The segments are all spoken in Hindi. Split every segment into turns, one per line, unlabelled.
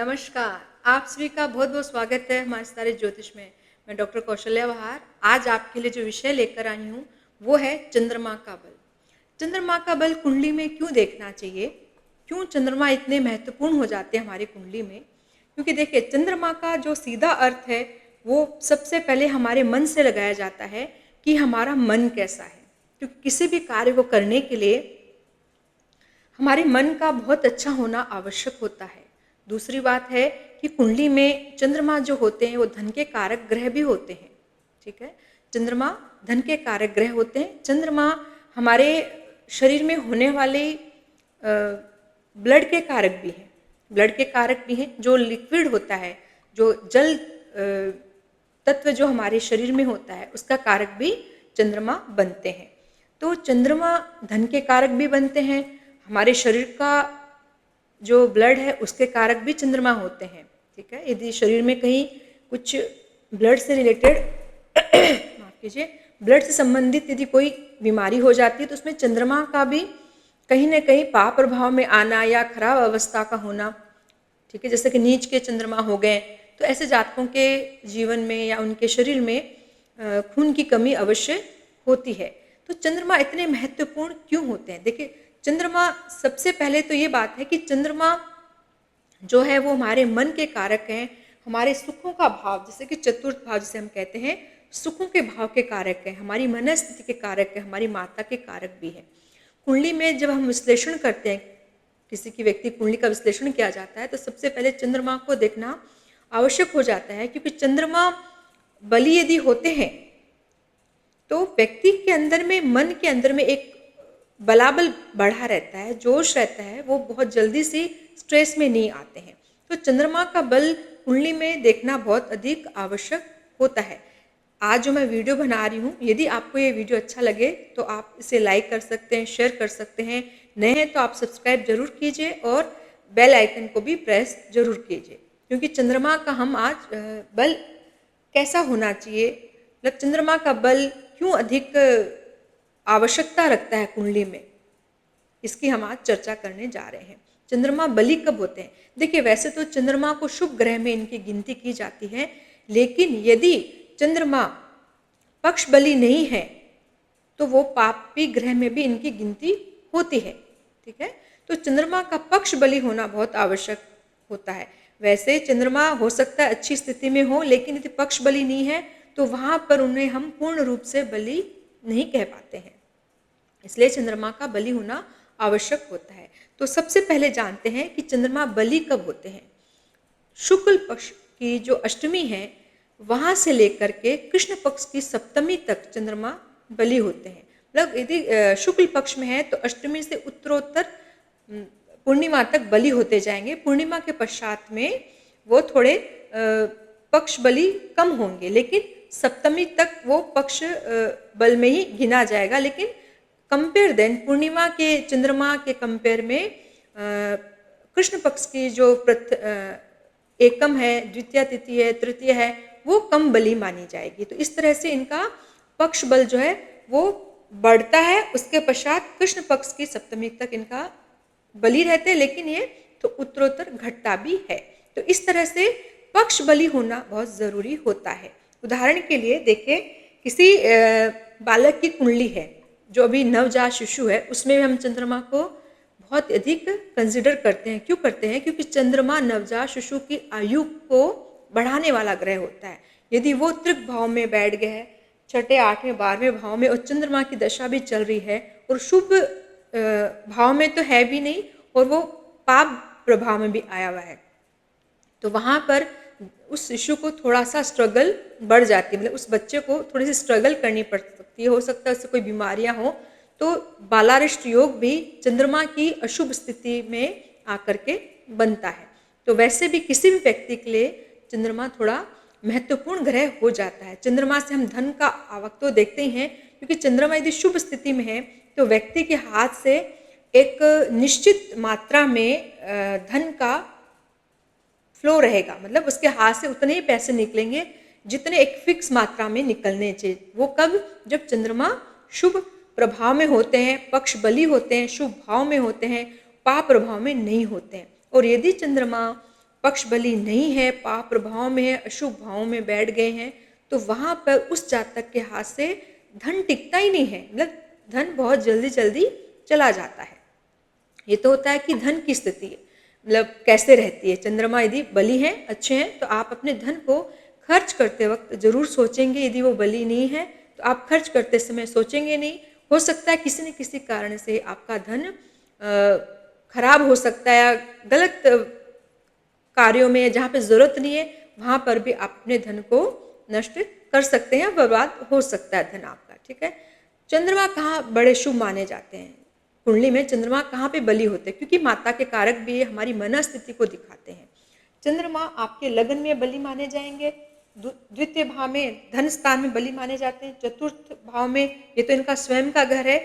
नमस्कार, आप सभी का बहुत-बहुत स्वागत है हमारे सारे ज्योतिष में। मैं डॉक्टर कौशल्या बहार। आज आपके लिए जो विषय लेकर आई हूँ, वो है चंद्रमा का बल। चंद्रमा का बल कुंडली में क्यों देखना चाहिए? क्यों चंद्रमा इतने महत्वपूर्ण हो जाते हैं हमारी कुंडली में? क्योंकि देखिए, चंद्रमा का जो सीधा अर्थ है, वो सबसे पहले हमारे मन से लगाया जाता है कि हमारा मन कैसा है। क्योंकि किसी भी कार्य को करने के लिए हमारे मन का बहुत अच्छा होना आवश्यक होता है। दूसरी बात है कि कुंडली में चंद्रमा जो होते हैं वो धन के कारक ग्रह भी होते हैं, ठीक है? चंद्रमा धन के कारक ग्रह होते हैं। चंद्रमा हमारे शरीर में होने वाले ब्लड के कारक भी हैं। ब्लड के कारक भी हैं, जो लिक्विड होता है, जो जल तत्व जो हमारे शरीर में होता है, उसका कारक भी चंद्रमा बनते हैं। तो चंद्रमा धन के कारक भी बनते हैं। हमारे शरीर का जो ब्लड है उसके कारक भी चंद्रमा होते हैं, ठीक है? यदि शरीर में कहीं कुछ ब्लड से रिलेटेड माफ कीजिए, ब्लड से संबंधित यदि कोई बीमारी हो जाती है तो उसमें चंद्रमा का भी कहीं न कहीं पाप प्रभाव में आना या खराब अवस्था का होना, ठीक है? जैसे कि नीच के चंद्रमा हो गए, तो ऐसे जातकों के जीवन में या उनके शरीर में खून की कमी अवश्य होती है। तो चंद्रमा इतने महत्वपूर्ण क्यों होते हैं? देखिए, चंद्रमा सबसे पहले तो ये बात है कि चंद्रमा जो है वो हमारे मन के कारक हैं, हमारे सुखों का भाव, जैसे कि चतुर्थ भाव जिसे हम कहते हैं, सुखों के भाव के कारक हैं, हमारी मनस्थिति के कारक हैं, हमारी माता के कारक भी हैं। कुंडली में जब हम विश्लेषण करते हैं, किसी की व्यक्ति कुंडली का विश्लेषण किया जाता है, तो सबसे पहले चंद्रमा को देखना आवश्यक हो जाता है, क्योंकि चंद्रमा बली यदि होते हैं तो व्यक्ति के अंदर में, मन के अंदर में एक बलाबल बढ़ा रहता है, जोश रहता है, वो बहुत जल्दी से स्ट्रेस में नहीं आते हैं। तो चंद्रमा का बल कुंडली में देखना बहुत अधिक आवश्यक होता है। आज जो मैं वीडियो बना रही हूँ, यदि आपको ये वीडियो अच्छा लगे तो आप इसे लाइक कर सकते हैं, शेयर कर सकते हैं। नए हैं तो आप सब्सक्राइब जरूर कीजिए और बेल आइकन को भी प्रेस जरूर कीजिए, क्योंकि चंद्रमा का हम आज बल कैसा होना चाहिए, मतलब चंद्रमा का बल क्यों अधिक आवश्यकता रखता है कुंडली में, इसकी हम आज चर्चा करने जा रहे हैं। चंद्रमा बली कब होते हैं? देखिए, वैसे तो चंद्रमा को शुभ ग्रह में इनकी गिनती की जाती है, लेकिन यदि चंद्रमा पक्ष बली नहीं है तो वो पापी ग्रह में भी इनकी गिनती होती है, ठीक है? तो चंद्रमा का पक्ष बली होना बहुत आवश्यक होता है। वैसे चंद्रमा हो सकता है अच्छी स्थिति में हो, लेकिन यदि पक्ष बली नहीं है तो वहां पर उन्हें हम पूर्ण रूप से बली नहीं कह पाते हैं, इसलिए चंद्रमा का बली होना आवश्यक होता है। तो सबसे पहले जानते हैं कि चंद्रमा बली कब होते हैं। शुक्ल पक्ष की जो अष्टमी है, वहां से लेकर के कृष्ण पक्ष की सप्तमी तक चंद्रमा बली होते हैं। मतलब यदि शुक्ल पक्ष में है तो अष्टमी से उत्तरोत्तर पूर्णिमा तक बली होते जाएंगे। पूर्णिमा के पश्चात में वो थोड़े पक्ष बली कम होंगे, लेकिन सप्तमी तक वो पक्ष बल में ही गिना जाएगा। लेकिन कंपेयर देन पूर्णिमा के चंद्रमा के कंपेयर में कृष्ण पक्ष की जो एकम है, द्वितीय तिथि है, तृतीय है, वो कम बली मानी जाएगी। तो इस तरह से इनका पक्ष बल जो है वो बढ़ता है। उसके पश्चात कृष्ण पक्ष की सप्तमी तक इनका बली रहते हैं, लेकिन ये तो उत्तरोत्तर घटता भी है। तो इस तरह से पक्ष बली होना बहुत जरूरी होता है। उदाहरण के लिए देखिए, किसी बालक की कुंडली है जो अभी नवजात शिशु है, उसमें हम चंद्रमा को बहुत अधिक कंसिडर करते हैं। क्यों करते हैं? क्योंकि चंद्रमा नवजात शिशु की आयु को बढ़ाने वाला ग्रह होता है। यदि वो त्रिक भाव में बैठ गया है, छठे, आठवें, 12वें भाव में, और चंद्रमा की दशा भी चल रही है और शुभ भाव में तो है भी नहीं और वो पाप प्रभाव में भी आया हुआ है, तो वहां पर उस शिशु को थोड़ा सा स्ट्रगल बढ़ जाती है। मतलब उस बच्चे को थोड़ी सी स्ट्रगल करनी पड़ सकती है। हो सकता है उससे कोई बीमारियां हो, तो बालारिष्ट योग भी चंद्रमा की अशुभ स्थिति में आकर के बनता है। तो वैसे भी किसी भी व्यक्ति के लिए चंद्रमा थोड़ा महत्वपूर्ण ग्रह हो जाता है। चंद्रमा से हम धन का आवक तो देखते ही हैं, क्योंकि चंद्रमा यदि शुभ स्थिति में है तो व्यक्ति के हाथ से एक निश्चित मात्रा में धन का फ्लो रहेगा। मतलब उसके हाथ से उतने ही पैसे निकलेंगे जितने एक फिक्स मात्रा में निकलने चाहिए। वो कब? जब चंद्रमा शुभ प्रभाव में होते हैं, पक्ष बली होते हैं, शुभ भाव में होते हैं, पाप प्रभाव में नहीं होते हैं। और यदि चंद्रमा पक्ष बली नहीं है, पाप प्रभाव में है, अशुभ भाव में बैठ गए हैं, तो वहाँ पर उस जातक के हाथ से धन टिकता ही नहीं है, मतलब धन बहुत जल्दी जल्दी चला जाता है। ये तो होता है कि धन की स्थिति है, मतलब कैसे रहती है। चंद्रमा यदि बली है, अच्छे हैं, तो आप अपने धन को खर्च करते वक्त जरूर सोचेंगे। यदि वो बली नहीं है तो आप खर्च करते समय सोचेंगे नहीं। हो सकता है किसी न किसी कारण से आपका धन खराब हो सकता है, या गलत कार्यों में जहाँ पे ज़रूरत नहीं है वहाँ पर भी आप अपने धन को नष्ट कर सकते हैं, बर्बाद हो सकता है धन आपका। ठीक है, चंद्रमा कहाँ बड़े शुभ माने जाते हैं? कुंडली में चंद्रमा कहाँ पे बली होते हैं? क्योंकि माता के कारक भी ये हमारी मनस्थिति को दिखाते हैं। चंद्रमा आपके लगन में बली माने जाएंगे, द्वितीय भाव में धन स्थान में बली माने जाते हैं, चतुर्थ भाव में ये तो इनका स्वयं का घर है।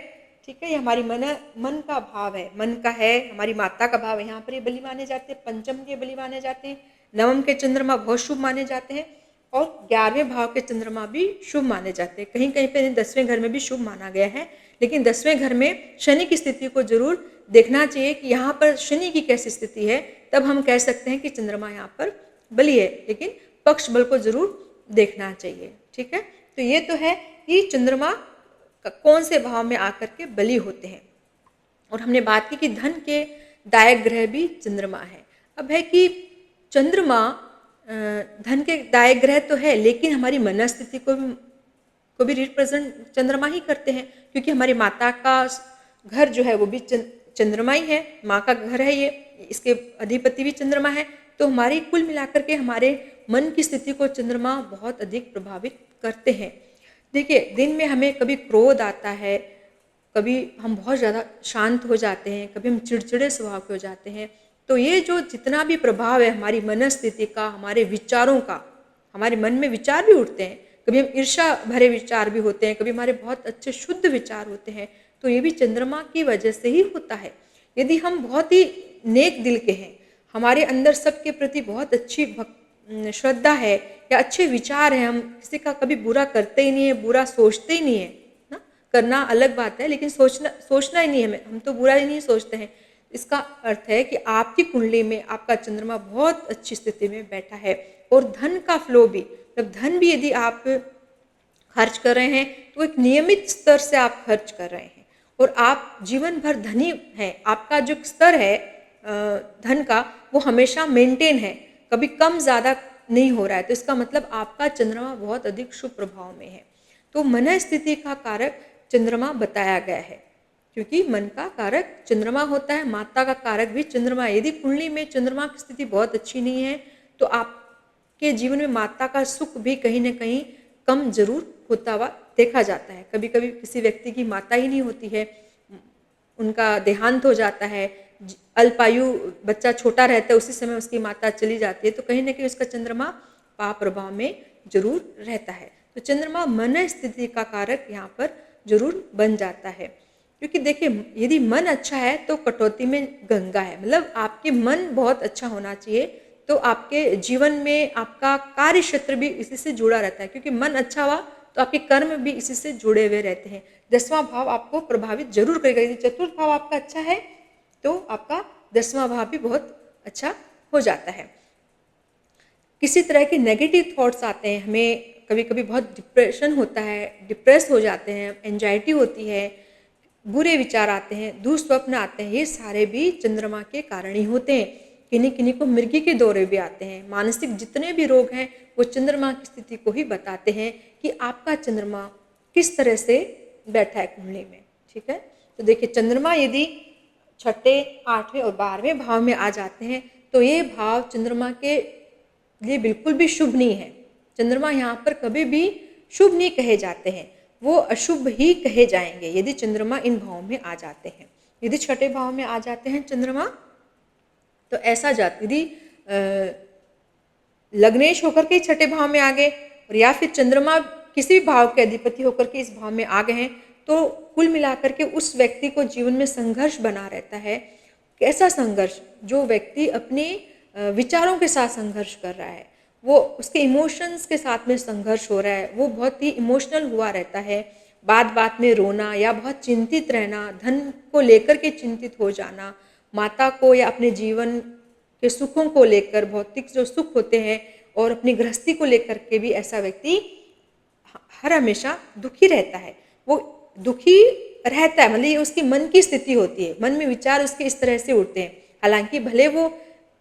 ठीक है, ये हमारी मन का भाव है, मन का है, हमारी माता का भाव है, यहाँ पर ये बली माने जाते हैं। पंचम के बली माने जाते हैं, नवम के चंद्रमा बहुत शुभ माने जाते हैं, और 11वें भाव के चंद्रमा भी शुभ माने जाते हैं। कहीं कहीं पे 10वें घर में भी शुभ माना गया है, लेकिन 10वें घर में शनि की स्थिति को जरूर देखना चाहिए कि यहाँ पर शनि की कैसी स्थिति है, तब हम कह सकते हैं कि चंद्रमा यहाँ पर बली है, लेकिन पक्ष बल को जरूर देखना चाहिए। ठीक है, तो ये तो है कि चंद्रमा कौन से भाव में आकर के बली होते हैं। और हमने बात की कि धन के दायक ग्रह भी चंद्रमा है। अब है कि चंद्रमा धन के दायक ग्रह तो है, लेकिन हमारी मनस्थिति को भी रिप्रेजेंट चंद्रमा ही करते हैं, क्योंकि हमारी माता का घर जो है वो भी चंद्रमा ही है, माँ का घर है ये, इसके अधिपति भी चंद्रमा है। तो हमारी कुल मिलाकर के हमारे मन की स्थिति को चंद्रमा बहुत अधिक प्रभावित करते हैं। देखिए, दिन में हमें कभी क्रोध आता है, कभी हम बहुत ज़्यादा शांत हो जाते हैं, कभी हम चिड़चिड़े स्वभाव के हो जाते हैं। तो ये जो जितना भी प्रभाव है हमारी मनस्थिति का, हमारे विचारों का, हमारे मन में विचार भी उठते हैं, कभी हम ईर्ष्या भरे विचार भी होते हैं, कभी हमारे बहुत अच्छे शुद्ध विचार होते हैं, तो ये भी चंद्रमा की वजह से ही होता है। यदि हम बहुत ही नेक दिल के हैं, हमारे अंदर सबके प्रति बहुत अच्छी श्रद्धा है या अच्छे विचार हैं, हम किसी का कभी बुरा करते ही नहीं है, बुरा सोचते ही नहीं है ना, करना अलग बात है, लेकिन सोचना ही नहीं है, हम तो बुरा ही नहीं सोचते हैं। इसका अर्थ है कि आपकी कुंडली में आपका चंद्रमा बहुत अच्छी स्थिति में बैठा है, और धन का फ्लो भी, मतलब धन भी यदि आप खर्च कर रहे हैं तो एक नियमित स्तर से आप खर्च कर रहे हैं, और आप जीवन भर धनी हैं। आपका जो स्तर है धन का, वो हमेशा मेंटेन है, कभी कम ज़्यादा नहीं हो रहा है। तो इसका मतलब आपका चंद्रमा बहुत अधिक शुभ प्रभाव में है। तो मन स्थिति का कारक चंद्रमा बताया गया है, क्योंकि मन का कारक चंद्रमा होता है, माता का कारक भी चंद्रमा। यदि कुंडली में चंद्रमा की स्थिति बहुत अच्छी नहीं है तो आपके जीवन में माता का सुख भी कहीं ना कहीं कम जरूर होता हुआ देखा जाता है। कभी कभी किसी व्यक्ति की माता ही नहीं होती है, उनका देहांत हो जाता है, अल्पायु बच्चा छोटा रहता है, उसी समय उसकी माता चली जाती है, तो कहीं ना कहीं उसका चंद्रमा पाप प्रभाव में जरूर रहता है। तो चंद्रमा मन स्थिति का कारक यहाँ पर जरूर बन जाता है, क्योंकि देखिए, यदि मन अच्छा है तो कटौती में गंगा है, मतलब आपके मन बहुत अच्छा होना चाहिए, तो आपके जीवन में आपका कार्य क्षेत्र भी इसी से जुड़ा रहता है, क्योंकि मन अच्छा हुआ तो आपके कर्म भी इसी से जुड़े हुए रहते हैं। 10वां भाव आपको प्रभावित जरूर करेगा। यदि चतुर्थ भाव आपका अच्छा है तो आपका 10वां भाव भी बहुत अच्छा हो जाता है। किसी तरह के नेगेटिव थॉट्स आते हैं, हमें कभी कभी बहुत डिप्रेशन होता है, डिप्रेस हो जाते हैं, एंजाइटी होती है, बुरे विचार आते हैं, दुस्वप्न आते हैं, ये सारे भी चंद्रमा के कारण ही होते हैं। किन्हीं किन्हीं को मृगी के दौरे भी आते हैं। मानसिक जितने भी रोग हैं वो चंद्रमा की स्थिति को ही बताते हैं कि आपका चंद्रमा किस तरह से बैठा है कुंडली में। ठीक है, तो देखिए, चंद्रमा यदि 6ठे, 8वें और 12वें भाव में आ जाते हैं तो ये भाव चंद्रमा के लिए बिल्कुल भी शुभ नहीं है। चंद्रमा यहाँ पर कभी भी शुभ नहीं कहे जाते हैं, वो अशुभ ही कहे जाएंगे यदि चंद्रमा इन भाव में आ जाते हैं। यदि 6ठे भाव में आ जाते हैं चंद्रमा, तो ऐसा जात यदि लग्नेश होकर के 6ठे भाव में आ गए, और या फिर चंद्रमा किसी भी भाव के अधिपति होकर के इस भाव में आ गए हैं, तो कुल मिलाकर के उस व्यक्ति को जीवन में संघर्ष बना रहता है। कैसा संघर्ष? जो व्यक्ति अपने विचारों के साथ संघर्ष कर रहा है, वो उसके इमोशंस के साथ में संघर्ष हो रहा है, वो बहुत ही इमोशनल हुआ रहता है, बात बात में रोना या बहुत चिंतित रहना, धन को लेकर के चिंतित हो जाना, माता को या अपने जीवन के सुखों को लेकर, भौतिक जो सुख होते हैं और अपनी गृहस्थी को लेकर के भी ऐसा व्यक्ति हर हमेशा दुखी रहता है। वो दुखी रहता है, मतलब ये उसकी मन की स्थिति होती है, मन में विचार उसके इस तरह से उठते हैं। हालांकि भले वो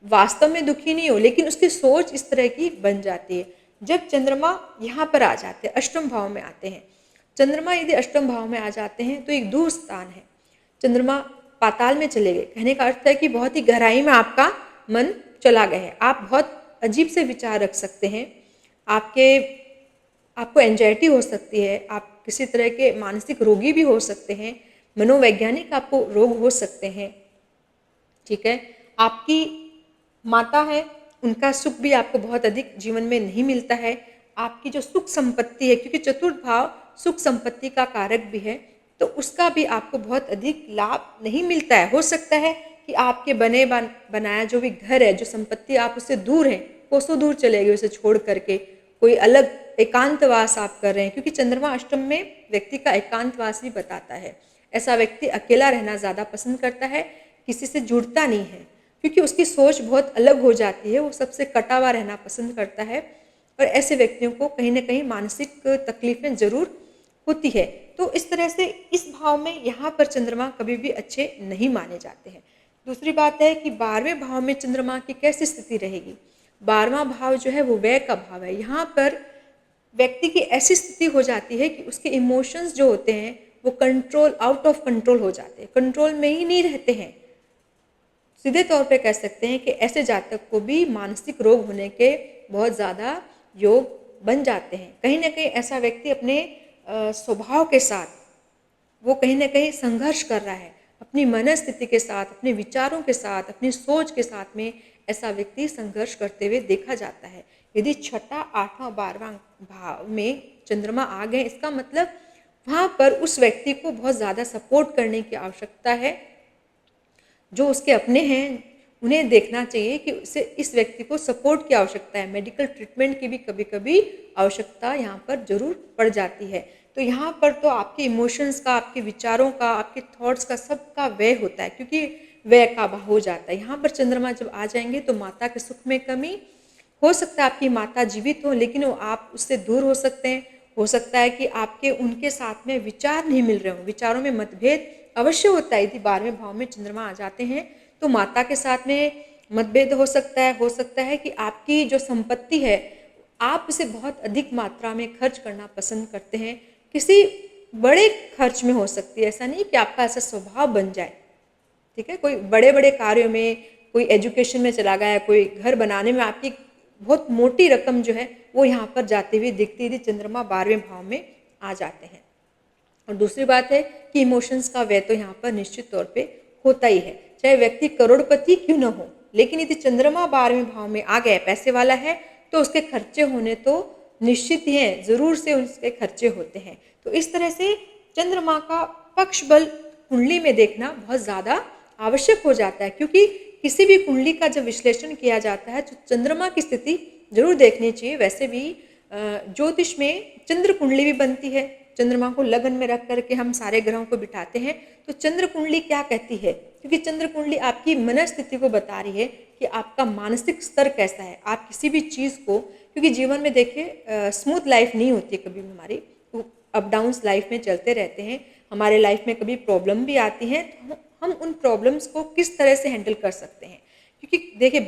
वास्तव में दुखी नहीं हो, लेकिन उसकी सोच इस तरह की बन जाती है। जब चंद्रमा यहाँ पर आ जाते हैं, अष्टम भाव में आते हैं, चंद्रमा यदि अष्टम भाव में आ जाते हैं तो एक दूर स्थान है, चंद्रमा पाताल में चले गए, कहने का अर्थ है कि बहुत ही गहराई में आपका मन चला गया है। आप बहुत अजीब से विचार रख सकते हैं, आपको एंजाइटी हो सकती है, आप किसी तरह के मानसिक रोगी भी हो सकते हैं, मनोवैज्ञानिक आपको रोग हो सकते हैं, ठीक है। आपकी माता है, उनका सुख भी आपको बहुत अधिक जीवन में नहीं मिलता है। आपकी जो सुख संपत्ति है, क्योंकि चतुर्थ भाव सुख संपत्ति का कारक भी है, तो उसका भी आपको बहुत अधिक लाभ नहीं मिलता है। हो सकता है कि आपके बनाया जो भी घर है, जो संपत्ति, आप उससे दूर हैं, कोसों दूर चले गए उसे छोड़ करके, कोई अलग एकांतवास आप कर रहे हैं, क्योंकि चंद्रमा अष्टम में व्यक्ति का एकांतवास भी बताता है। ऐसा व्यक्ति अकेला रहना ज़्यादा पसंद करता है, किसी से जुड़ता नहीं है, क्योंकि उसकी सोच बहुत अलग हो जाती है, वो सबसे कटा हुआ रहना पसंद करता है, और ऐसे व्यक्तियों को कहीं ना कहीं मानसिक तकलीफें जरूर होती है। तो इस तरह से इस भाव में यहाँ पर चंद्रमा कभी भी अच्छे नहीं माने जाते हैं। दूसरी बात है कि 12वें भाव में चंद्रमा की कैसी स्थिति रहेगी। 12वां भाव जो है वो व्यय का भाव है। यहाँ पर व्यक्ति की ऐसी स्थिति हो जाती है कि उसके इमोशंस जो होते हैं वो आउट ऑफ कंट्रोल हो जाते हैं, कंट्रोल में ही नहीं रहते हैं। सीधे तौर पे कह सकते हैं कि ऐसे जातक को भी मानसिक रोग होने के बहुत ज़्यादा योग बन जाते हैं। कहीं ना कहीं ऐसा व्यक्ति अपने स्वभाव के साथ वो कहीं ना कहीं संघर्ष कर रहा है, अपनी मनस्थिति के साथ, अपने विचारों के साथ, अपनी सोच के साथ में ऐसा व्यक्ति संघर्ष करते हुए देखा जाता है। यदि छठा, आठवां, 12वां भाव में चंद्रमा आ गए, इसका मतलब वहाँ पर उस व्यक्ति को बहुत ज़्यादा सपोर्ट करने की आवश्यकता है। जो उसके अपने हैं उन्हें देखना चाहिए कि उसे इस व्यक्ति को सपोर्ट की आवश्यकता है। मेडिकल ट्रीटमेंट की भी कभी कभी आवश्यकता यहाँ पर जरूर पड़ जाती है। तो यहाँ पर तो आपके इमोशंस का, आपके विचारों का, आपके थॉट्स का, सबका व्यय होता है, क्योंकि व्यय का भाव हो जाता है। यहाँ पर चंद्रमा जब आ जाएंगे तो माता के सुख में कमी हो सकता है, आपकी माता जीवित हो लेकिन वो आप उससे दूर हो सकते हैं। हो सकता है कि आपके उनके साथ में विचार नहीं मिल रहे हो, विचारों में मतभेद अवश्य होता है। यदि 12वें भाव में चंद्रमा आ जाते हैं तो माता के साथ में मतभेद हो सकता है कि आपकी जो संपत्ति है आप उसे बहुत अधिक मात्रा में खर्च करना पसंद करते हैं, किसी बड़े खर्च में हो सकती है। ऐसा नहीं कि आपका ऐसा स्वभाव बन जाए, ठीक है। कोई बड़े बड़े कार्यों में, कोई एजुकेशन में चला गया, कोई घर बनाने में आपकी बहुत मोटी रकम जो है वो यहाँ पर जाती हुई दिखती थी, चंद्रमा 12वें भाव में आ जाते हैं। और दूसरी बात है कि इमोशंस का व्यय तो यहाँ पर निश्चित तौर पे होता ही है, चाहे व्यक्ति करोड़पति क्यों न हो, लेकिन यदि चंद्रमा 12वें भाव में आ गया, पैसे वाला है, तो उसके खर्चे होने तो निश्चित ही हैं, जरूर से उसके खर्चे होते हैं। तो इस तरह से चंद्रमा का पक्ष बल कुंडली में देखना बहुत ज़्यादा आवश्यक हो जाता है, क्योंकि किसी भी कुंडली का जब विश्लेषण किया जाता है तो चंद्रमा की स्थिति जरूर देखनी चाहिए। वैसे भी ज्योतिष में चंद्र कुंडली भी बनती है, चंद्रमा को लगन में रख करके हम सारे ग्रहों को बिठाते हैं। तो चंद्र कुंडली क्या कहती है, क्योंकि चंद्र कुंडली आपकी मनस्थिति को बता रही है कि आपका मानसिक स्तर कैसा है। आप किसी भी चीज़ को, क्योंकि जीवन में देखिए स्मूथ लाइफ नहीं होती कभी भी, हमारी अप डाउन्स लाइफ में चलते रहते हैं, हमारे लाइफ में कभी प्रॉब्लम भी आती हैं, तो हम उन प्रॉब्लम्स को किस तरह से हैंडल कर सकते हैं। क्योंकि देखिए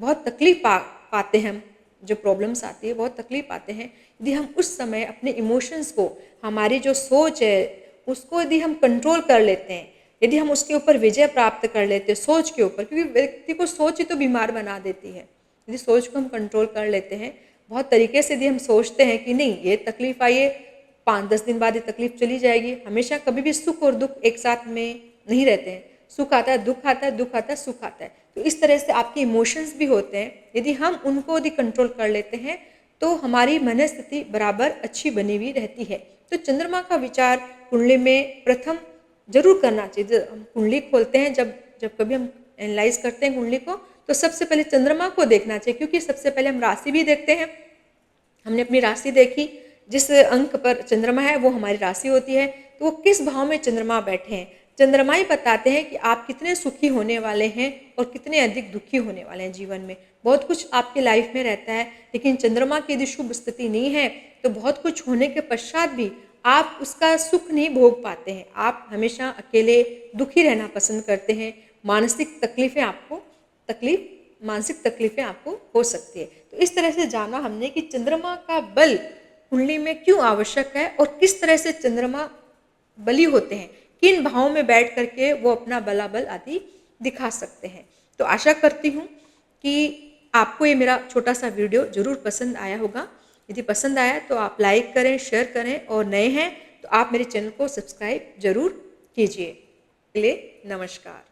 बहुत तकलीफ पाते हैं हम, जो प्रॉब्लम्स आती है बहुत तकलीफ पाते हैं। यदि हम उस समय अपने इमोशंस को, हमारी जो सोच है उसको यदि हम कंट्रोल कर लेते हैं, यदि हम उसके ऊपर विजय प्राप्त कर लेते हैं सोच के ऊपर, क्योंकि व्यक्ति को सोच ही तो बीमार बना देती है। यदि सोच को हम कंट्रोल कर लेते हैं बहुत तरीके से, यदि हम सोचते हैं कि नहीं ये तकलीफ आई है, 5-10 दिन बाद ये तकलीफ चली जाएगी। हमेशा कभी भी सुख और दुख एक साथ में नहीं रहते हैं, सुख आता है, दुख आता है, दुख आता है, सुख आता है। तो इस तरह से आपके इमोशंस भी होते हैं, यदि हम उनको यदि कंट्रोल कर लेते हैं तो हमारी मनस्थिति बराबर अच्छी बनी हुई रहती है। तो चंद्रमा का विचार कुंडली में प्रथम जरूर करना चाहिए। हम कुंडली खोलते हैं, जब कभी हम एनालाइज करते हैं कुंडली को, तो सबसे पहले चंद्रमा को देखना चाहिए, क्योंकि सबसे पहले हम राशि भी देखते हैं। हमने अपनी राशि देखी, जिस अंक पर चंद्रमा है वो हमारी राशि होती है, तो वो किस भाव में चंद्रमा बैठे हैं। चंद्रमा ही बताते हैं कि आप कितने सुखी होने वाले हैं और कितने अधिक दुखी होने वाले हैं जीवन में। बहुत कुछ आपके लाइफ में रहता है, लेकिन चंद्रमा की यदि शुभ स्थिति नहीं है तो बहुत कुछ होने के पश्चात भी आप उसका सुख नहीं भोग पाते हैं। आप हमेशा अकेले दुखी रहना पसंद करते हैं। मानसिक तकलीफें आपको हो सकती है। तो इस तरह से जाना हमने कि चंद्रमा का बल कुंडली में क्यों आवश्यक है और किस तरह से चंद्रमा बली होते हैं, किन भावों में बैठ करके वो अपना बलाबल आदि दिखा सकते हैं। तो आशा करती हूँ कि आपको ये मेरा छोटा सा वीडियो जरूर पसंद आया होगा। यदि पसंद आया तो आप लाइक करें, शेयर करें और नए हैं तो आप मेरे चैनल को सब्सक्राइब जरूर कीजिए। नमस्कार।